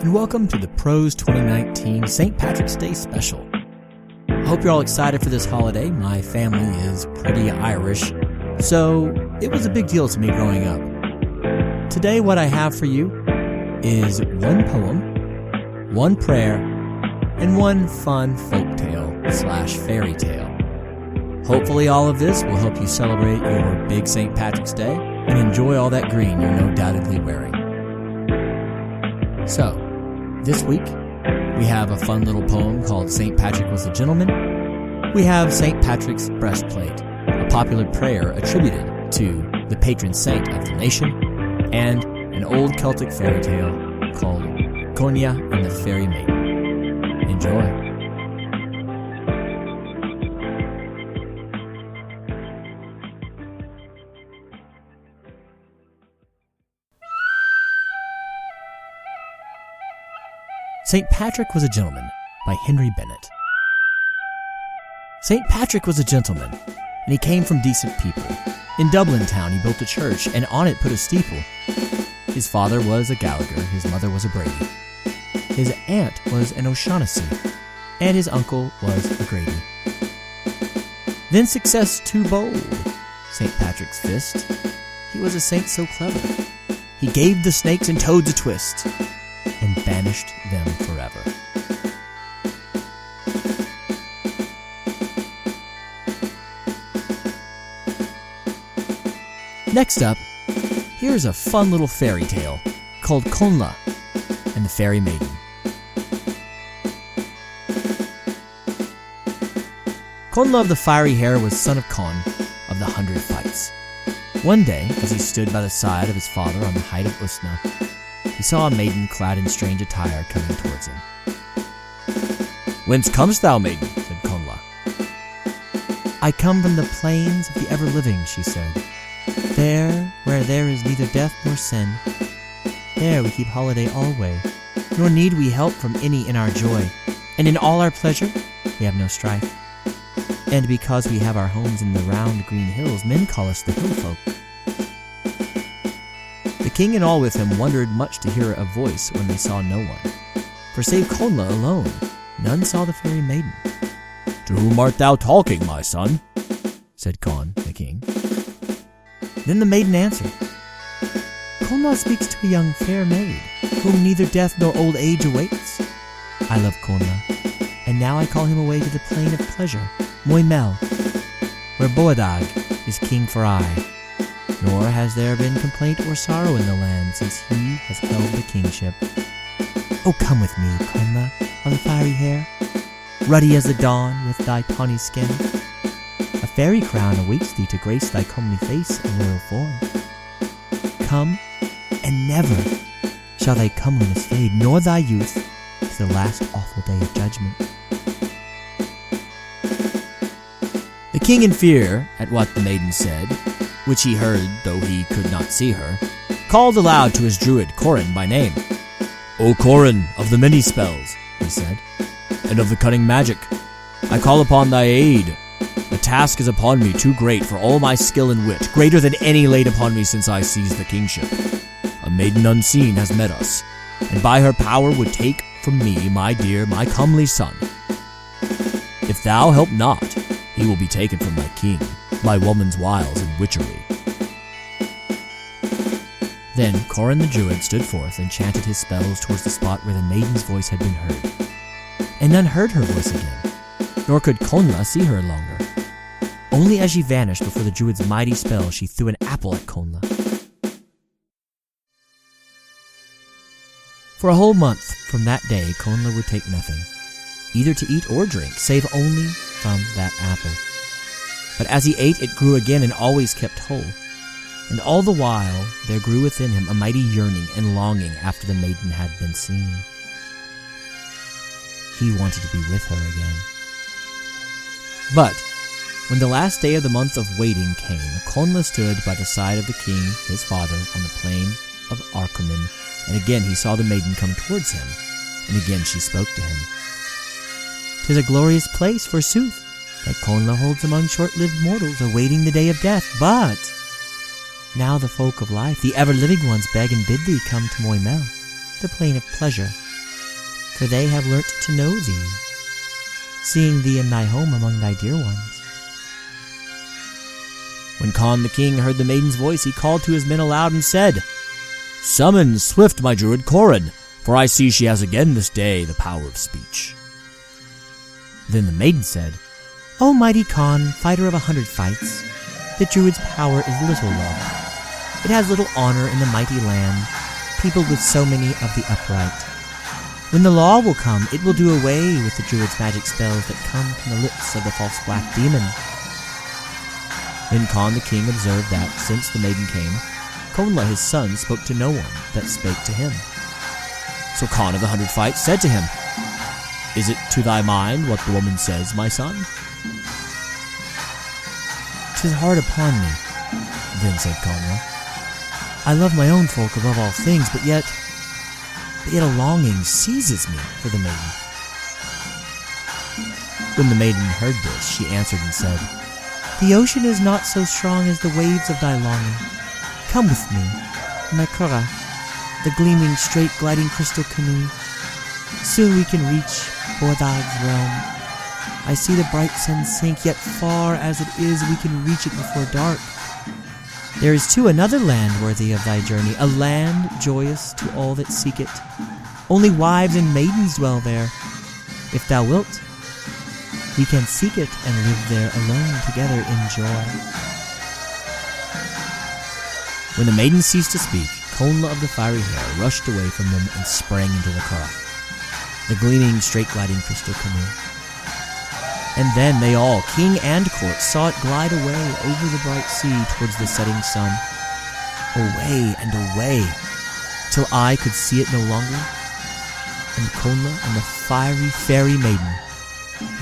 and welcome to the Prose 2019 St. Patrick's Day special. I hope you're all excited for this holiday. My family is pretty Irish, so it was a big deal to me growing up. Today what I have for you is one poem, one prayer, and one fun folktale/fairy tale. Hopefully all of this will help you celebrate your big St. Patrick's Day and enjoy all that green you're no doubtedly wearing. So, this week, we have a fun little poem called St. Patrick Was a Gentleman. We have St. Patrick's Breastplate, a popular prayer attributed to the patron saint of the nation, and an old Celtic fairy tale called Connla and the Fairy Maiden. Enjoy. St. Patrick Was a Gentleman by Henry Bennett. St. Patrick was a gentleman, and he came from decent people. In Dublin town he built a church, and on it put a steeple. His father was a Gallagher, his mother was a Brady. His aunt was an O'Shaughnessy, and his uncle was a Grady. Then success too bold, St. Patrick's fist. He was a saint so clever. He gave the snakes and toads a twist, and banished them forever. Next up, here's a fun little fairy tale called Connla and the Fairy Maiden. Connla of the fiery hair was son of Conn of the 100 Fights. One day, as he stood by the side of his father on the height of Usna, he saw a maiden clad in strange attire coming towards him. "Whence comest thou, maiden?" said Connla. "I come from the plains of the ever-living," she said. "There, where there is neither death nor sin. There we keep holiday alway, nor need we help from any in our joy. And in all our pleasure, we have no strife. And because we have our homes in the round green hills, men call us the hill folk." The king and all with him wondered much to hear a voice when they saw no one. For save Connla alone, none saw the fairy maiden. "To whom art thou talking, my son?" said Conn, the king. Then the maiden answered, "Connla speaks to a young fair maid, whom neither death nor old age awaits. I love Connla, and now I call him away to the plain of pleasure, Moimel, where Boadag is king for aye. Nor has there been complaint or sorrow in the land since he has held the kingship. Oh, come with me, Connla of the fiery hair, ruddy as the dawn with thy tawny skin. A fairy crown awaits thee to grace thy comely face and royal form. Come, and never shall thy comeliness fade, nor thy youth to the last awful day of judgment." The king, in fear at what the maiden said, which he heard though he could not see her, called aloud to his druid, Corin by name. "O Corin of the many spells," he said, "and of the cunning magic, I call upon thy aid. The task is upon me too great for all my skill and wit, greater than any laid upon me since I seized the kingship. A maiden unseen has met us, and by her power would take from me my dear, my comely son. If thou help not, he will be taken from thy king, by woman's wiles and witchery." Then Corin the druid stood forth and chanted his spells towards the spot where the maiden's voice had been heard. And none heard her voice again, nor could Connla see her longer. Only as she vanished before the druid's mighty spell, she threw an apple at Connla. For a whole month from that day, Connla would take nothing, either to eat or drink, save only from that apple. But as he ate, it grew again and always kept whole. And all the while there grew within him a mighty yearning and longing after the maiden had been seen. He wanted to be with her again. But when the last day of the month of waiting came, Connla stood by the side of the king, his father, on the plain of Arcomin, and again he saw the maiden come towards him, and again she spoke to him. "'Tis a glorious place, forsooth, that Connla holds among short-lived mortals, awaiting the day of death, but now the folk of life, the ever-living ones, beg and bid thee come to Moimel, the plain of pleasure, for they have learnt to know thee, seeing thee in thy home among thy dear ones. When Conn the king heard the maiden's voice, he called to his men aloud and said, "Summon swift my druid Corin, for I see she has again this day the power of speech." Then the maiden said, "O mighty Conn, fighter of 100 fights, the druid's power is little loved. It has little honor in the mighty land, peopled with so many of the upright. When the law will come, it will do away with the druid's magic spells that come from the lips of the false black demon." Then Conn the king observed that, since the maiden came, Connla his son spoke to no one that spake to him. So Conn of the 100 Fights said to him, "Is it to thy mind what the woman says, my son?" "'Tis hard upon me," then said Connla. "I love my own folk above all things, but yet a longing seizes me for the maiden." When the maiden heard this, she answered and said, "The ocean is not so strong as the waves of thy longing. Come with me, my Cora, the gleaming, straight, gliding crystal canoe. Soon we can reach Bordag's realm. I see the bright sun sink, yet far as it is, we can reach it before dark. There is too another land worthy of thy journey, a land joyous to all that seek it. Only wives and maidens dwell there. If thou wilt, we can seek it and live there alone together in joy." When the maiden ceased to speak, Connla of the fiery hair rushed away from them and sprang into the Cora, the gleaming, straight-gliding crystal canoe. And then they all, king and court, saw it glide away over the bright sea towards the setting sun. Away and away, till eye could see it no longer, and Connla and the fiery fairy maiden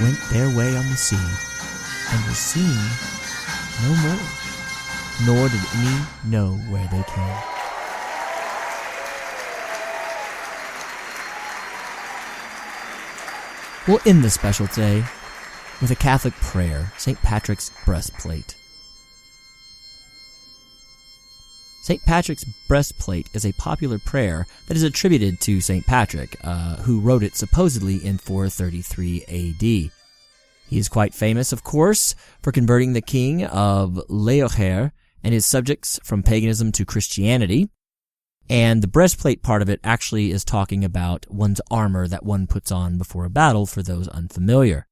went their way on the sea, and were seen no more, nor did any know where they came. We'll end this special today with a Catholic prayer, St. Patrick's Breastplate. St. Patrick's Breastplate is a popular prayer that is attributed to St. Patrick, who wrote it supposedly in 433 AD. He is quite famous, of course, for converting the king of Leochair and his subjects from paganism to Christianity. And the breastplate part of it actually is talking about one's armor that one puts on before a battle, for those unfamiliar.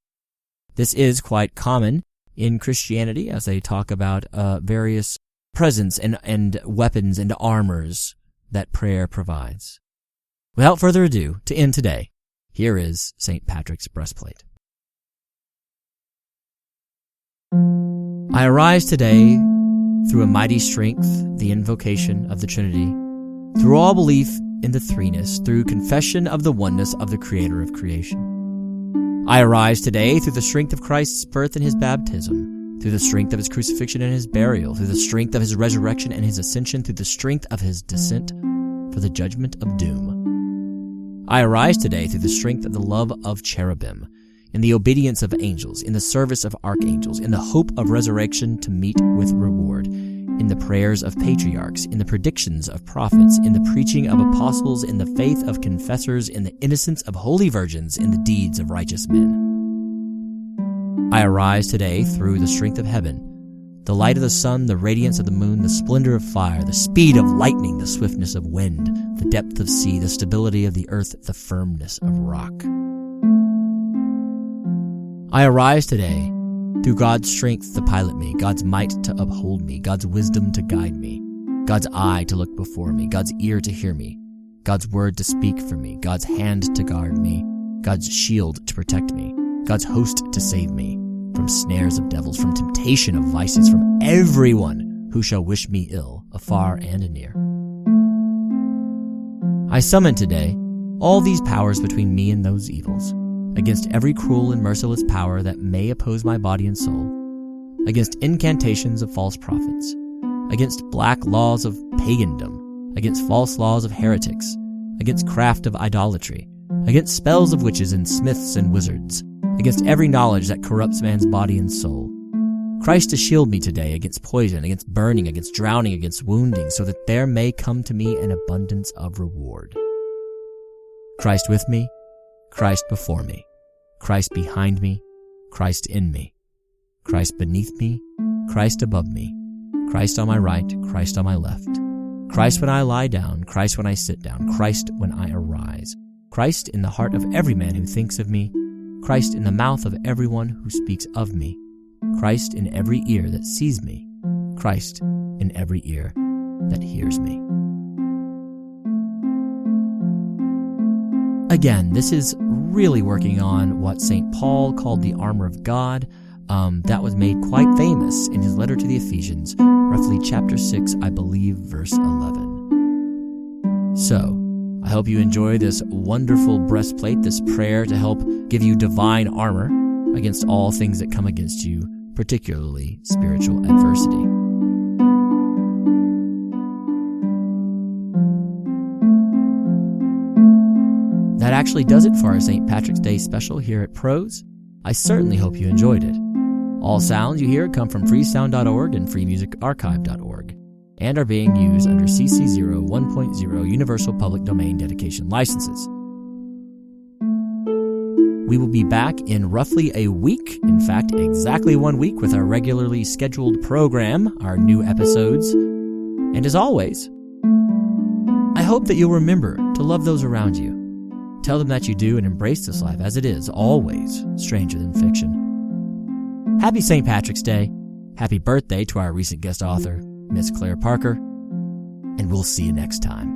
This is quite common in Christianity as they talk about various presents and weapons and armors that prayer provides. Without further ado, to end today, here is St. Patrick's Breastplate. I arise today through a mighty strength, the invocation of the Trinity, through all belief in the threeness, through confession of the oneness of the Creator of creation. I arise today through the strength of Christ's birth and his baptism, through the strength of his crucifixion and his burial, through the strength of his resurrection and his ascension, through the strength of his descent for the judgment of doom. I arise today through the strength of the love of cherubim, in the obedience of angels, in the service of archangels, in the hope of resurrection to meet with reward, in the prayers of patriarchs, in the predictions of prophets, in the preaching of apostles, in the faith of confessors, in the innocence of holy virgins, in the deeds of righteous men. I arise today through the strength of heaven, the light of the sun, the radiance of the moon, the splendor of fire, the speed of lightning, the swiftness of wind, the depth of sea, the stability of the earth, the firmness of rock. I arise today through God's strength to pilot me, God's might to uphold me, God's wisdom to guide me, God's eye to look before me, God's ear to hear me, God's word to speak for me, God's hand to guard me, God's shield to protect me, God's host to save me from snares of devils, from temptation of vices, from everyone who shall wish me ill, afar and near. I summon today all these powers between me and those evils, against every cruel and merciless power that may oppose my body and soul, against incantations of false prophets, against black laws of pagandom, against false laws of heretics, against craft of idolatry, against spells of witches and smiths and wizards, against every knowledge that corrupts man's body and soul. Christ to shield me today against poison, against burning, against drowning, against wounding, so that there may come to me an abundance of reward. Christ with me, Christ before me, Christ behind me, Christ in me, Christ beneath me, Christ above me, Christ on my right, Christ on my left, Christ when I lie down, Christ when I sit down, Christ when I arise, Christ in the heart of every man who thinks of me, Christ in the mouth of everyone who speaks of me, Christ in every ear that sees me, Christ in every ear that hears me. Again, this is really working on what St. Paul called the armor of God. That was made quite famous in his letter to the Ephesians, roughly chapter 6, I believe, verse 11. So, I hope you enjoy this wonderful breastplate, this prayer to help give you divine armor against all things that come against you, particularly spiritual adversity. That actually does it for our St. Patrick's Day special here at Prose. I certainly hope you enjoyed it. All sounds you hear come from freesound.org and freemusicarchive.org and are being used under CC 01.0 Universal Public Domain Dedication licenses. We will be back in roughly a week, in fact, exactly 1 week, with our regularly scheduled program, our new episodes. And as always, I hope that you'll remember to love those around you. Tell them that you do and embrace this life as it is, always stranger than fiction. Happy St. Patrick's Day. Happy birthday to our recent guest author, Miss Claire Parker. And we'll see you next time.